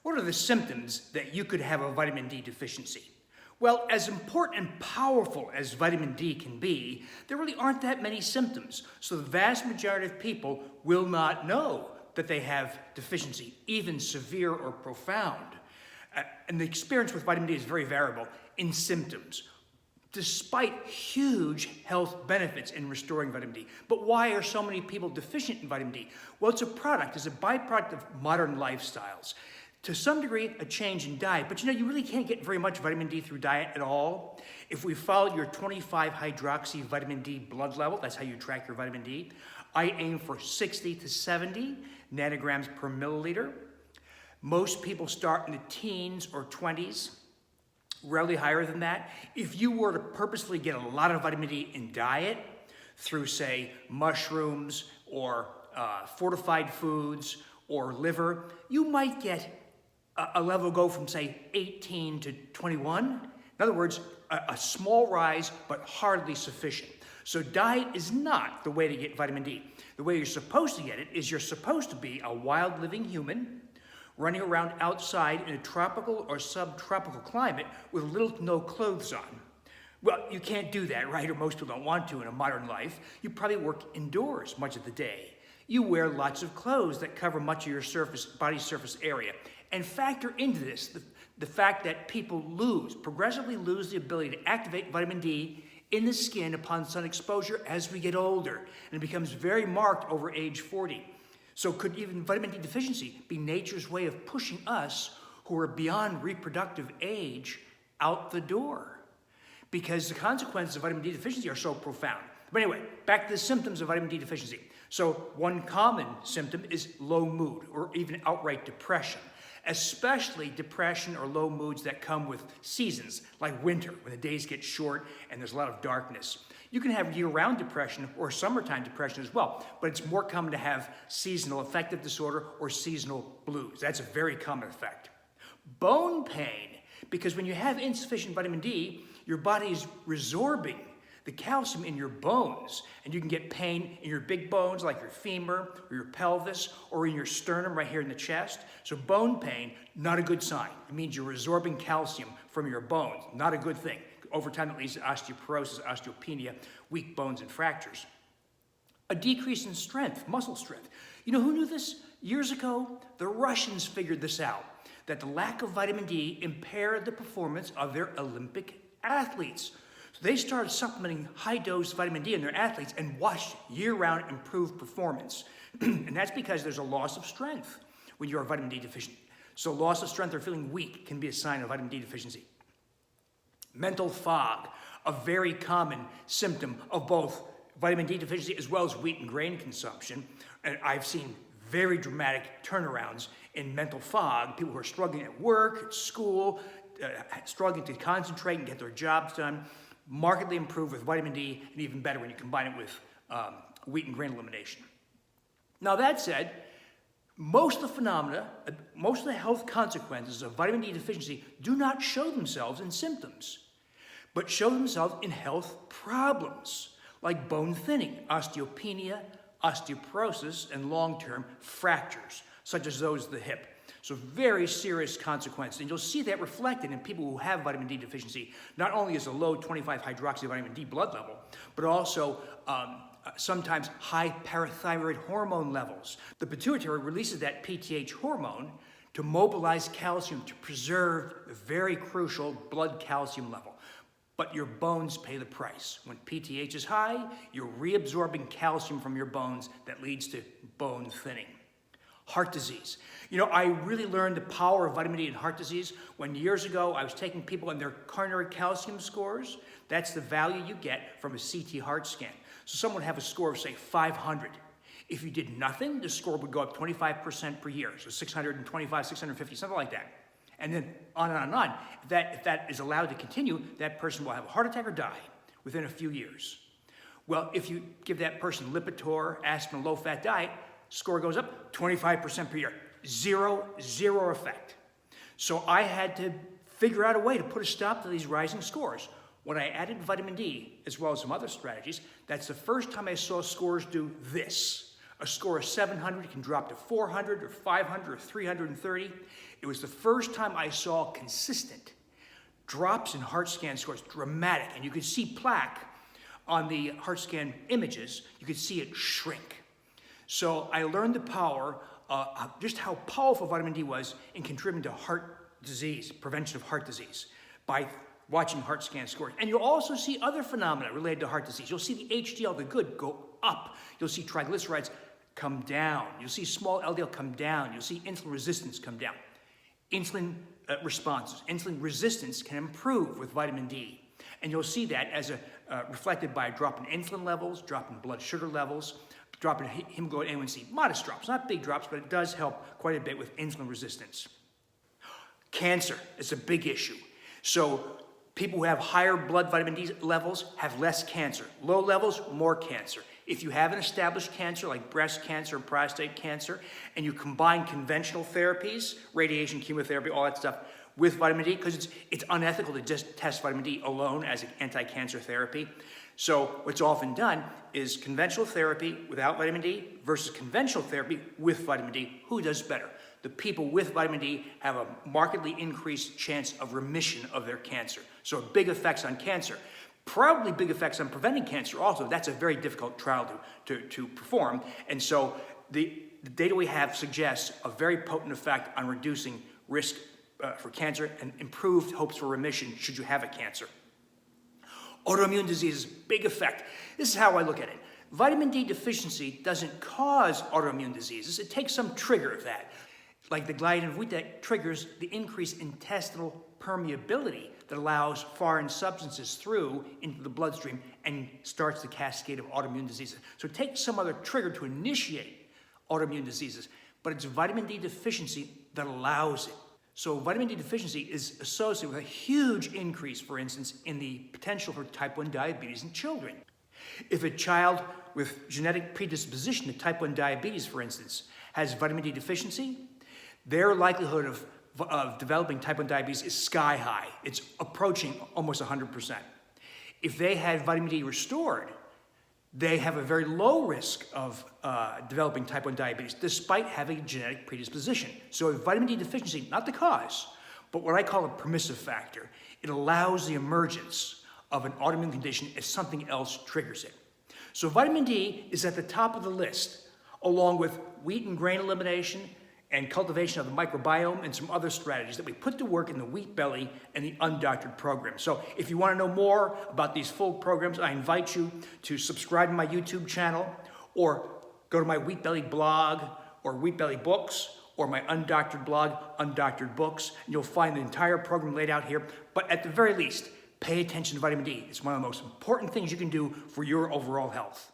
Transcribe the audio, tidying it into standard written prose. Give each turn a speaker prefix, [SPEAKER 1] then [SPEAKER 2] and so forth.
[SPEAKER 1] What are the symptoms that you could have a vitamin D deficiency? Well, as important and powerful as vitamin D can be, there really aren't that many symptoms. So the vast majority of people will not know that they have deficiency, even severe or profound. And the experience with vitamin D is very variable in symptoms, despite huge health benefits in restoring vitamin D. But why are so many people deficient in vitamin D? Well, it's a byproduct of modern lifestyles. To some degree, a change in diet, but you really can't get very much vitamin D through diet at all. If we followed your 25-hydroxy vitamin D blood level, that's how you track your vitamin D, I aim for 60 to 70 nanograms per milliliter. Most people start in the teens or 20s, rarely higher than that. If you were to purposely get a lot of vitamin D in diet through, say, mushrooms or fortified foods or liver, you might get a level go from, say, 18 to 21. In other words, a small rise, but hardly sufficient. So diet is not the way to get vitamin D. The way you're supposed to get it is you're supposed to be a wild living human running around outside in a tropical or subtropical climate with little to no clothes on. Well, you can't do that, right? Or most people don't want to in a modern life. You probably work indoors much of the day. You wear lots of clothes that cover much of your body surface area. And factor into this the fact that people progressively lose the ability to activate vitamin D in the skin upon sun exposure as we get older. And it becomes very marked over age 40. So could even vitamin D deficiency be nature's way of pushing us who are beyond reproductive age out the door? Because the consequences of vitamin D deficiency are so profound. But anyway, back to the symptoms of vitamin D deficiency. So one common symptom is low mood or even outright depression, especially depression or low moods that come with seasons like winter when the days get short and there's a lot of darkness. You can have year-round depression or summertime depression as well, but it's more common to have seasonal affective disorder or seasonal blues. That's a very common effect. Bone pain, because when you have insufficient vitamin D, your body is resorbing the calcium in your bones, and you can get pain in your big bones like your femur or your pelvis or in your sternum right here in the chest. So bone pain, not a good sign. It means you're resorbing calcium from your bones, not a good thing. Over time it leads to osteoporosis, osteopenia, weak bones and fractures. A decrease in strength, muscle strength. You know who knew this? Years ago, the Russians figured this out, that the lack of vitamin D impaired the performance of their Olympic athletes. So they started supplementing high-dose vitamin D in their athletes and watched year-round improved performance. And that's because there's a loss of strength when you're vitamin D deficient. So loss of strength or feeling weak can be a sign of vitamin D deficiency. Mental fog, a very common symptom of both vitamin D deficiency as well as wheat and grain consumption. And I've seen very dramatic turnarounds in mental fog, people who are struggling at work, at school, struggling to concentrate and get their jobs done, markedly improve with vitamin D, and even better when you combine it with wheat and grain elimination. Now that said, most of the phenomena, most of the health consequences of vitamin D deficiency do not show themselves in symptoms, but show themselves in health problems like bone thinning, osteopenia, osteoporosis, and long-term fractures, such as those of the hip. So very serious consequences. And you'll see that reflected in people who have vitamin D deficiency, not only as a low 25-hydroxy vitamin D blood level, but also sometimes high parathyroid hormone levels. The pituitary releases that PTH hormone to mobilize calcium to preserve the very crucial blood calcium level. But your bones pay the price. When PTH is high, you're reabsorbing calcium from your bones that leads to bone thinning. Heart disease. You know, I really learned the power of vitamin D in heart disease when years ago I was taking people and their coronary calcium scores. That's the value you get from a CT heart scan. So someone would have a score of, say, 500. If you did nothing, the score would go up 25% per year. So 625, 650, something like that. And then on and on and on. If that is allowed to continue, that person will have a heart attack or die within a few years. Well, if you give that person Lipitor, aspirin, low-fat diet, score goes up 25% per year. Zero effect. So I had to figure out a way to put a stop to these rising scores. When I added vitamin D, as well as some other strategies, that's the first time I saw scores do this. A score of 700 can drop to 400 or 500 or 330. It was the first time I saw consistent drops in heart scan scores, dramatic. And you could see plaque on the heart scan images. You could see it shrink. So I learned the power, just how powerful vitamin D was in contributing to heart disease, prevention of heart disease, by watching heart scan scores. And you'll also see other phenomena related to heart disease. You'll see the HDL, the good, go up. You'll see triglycerides come down. You'll see small LDL come down. You'll see insulin resistance come down. Insulin responses, insulin resistance can improve with vitamin D. And you'll see that as reflected by a drop in insulin levels, drop in blood sugar levels, drop in hemoglobin A1C. Modest drops, not big drops, but it does help quite a bit with insulin resistance. Cancer is a big issue. So people who have higher blood vitamin D levels have less cancer. Low levels, more cancer. If you have an established cancer like breast cancer and prostate cancer, and you combine conventional therapies, radiation, chemotherapy, all that stuff, with vitamin D, because it's unethical to just test vitamin D alone as an anti-cancer therapy. So what's often done is conventional therapy without vitamin D versus conventional therapy with vitamin D. Who does better? The people with vitamin D have a markedly increased chance of remission of their cancer. So big effects on cancer. Probably big effects on preventing cancer also. That's a very difficult trial to perform. And so the data we have suggests a very potent effect on reducing risk for cancer and improved hopes for remission should you have a cancer. Autoimmune diseases, big effect. This is how I look at it. Vitamin D deficiency doesn't cause autoimmune diseases. It takes some trigger of that. Like the gliadin wheat that triggers the increased intestinal permeability that allows foreign substances through into the bloodstream and starts the cascade of autoimmune diseases. So it takes some other trigger to initiate autoimmune diseases, but it's vitamin D deficiency that allows it. So vitamin D deficiency is associated with a huge increase, for instance, in the potential for type 1 diabetes in children. If a child with genetic predisposition to type 1 diabetes, for instance, has vitamin D deficiency, their likelihood of developing type 1 diabetes is sky high. It's approaching almost 100%. If they had vitamin D restored, they have a very low risk of developing type 1 diabetes, despite having a genetic predisposition. So vitamin D deficiency, not the cause, but what I call a permissive factor. It allows the emergence of an autoimmune condition if something else triggers it. So vitamin D is at the top of the list, along with wheat and grain elimination and cultivation of the microbiome and some other strategies that we put to work in the Wheat Belly and the Undoctored program. So if you want to know more about these full programs, I invite you to subscribe to my YouTube channel or go to my Wheat Belly blog or Wheat Belly books or my Undoctored blog, Undoctored books, and you'll find the entire program laid out here. But at the very least, pay attention to vitamin D. It's one of the most important things you can do for your overall health.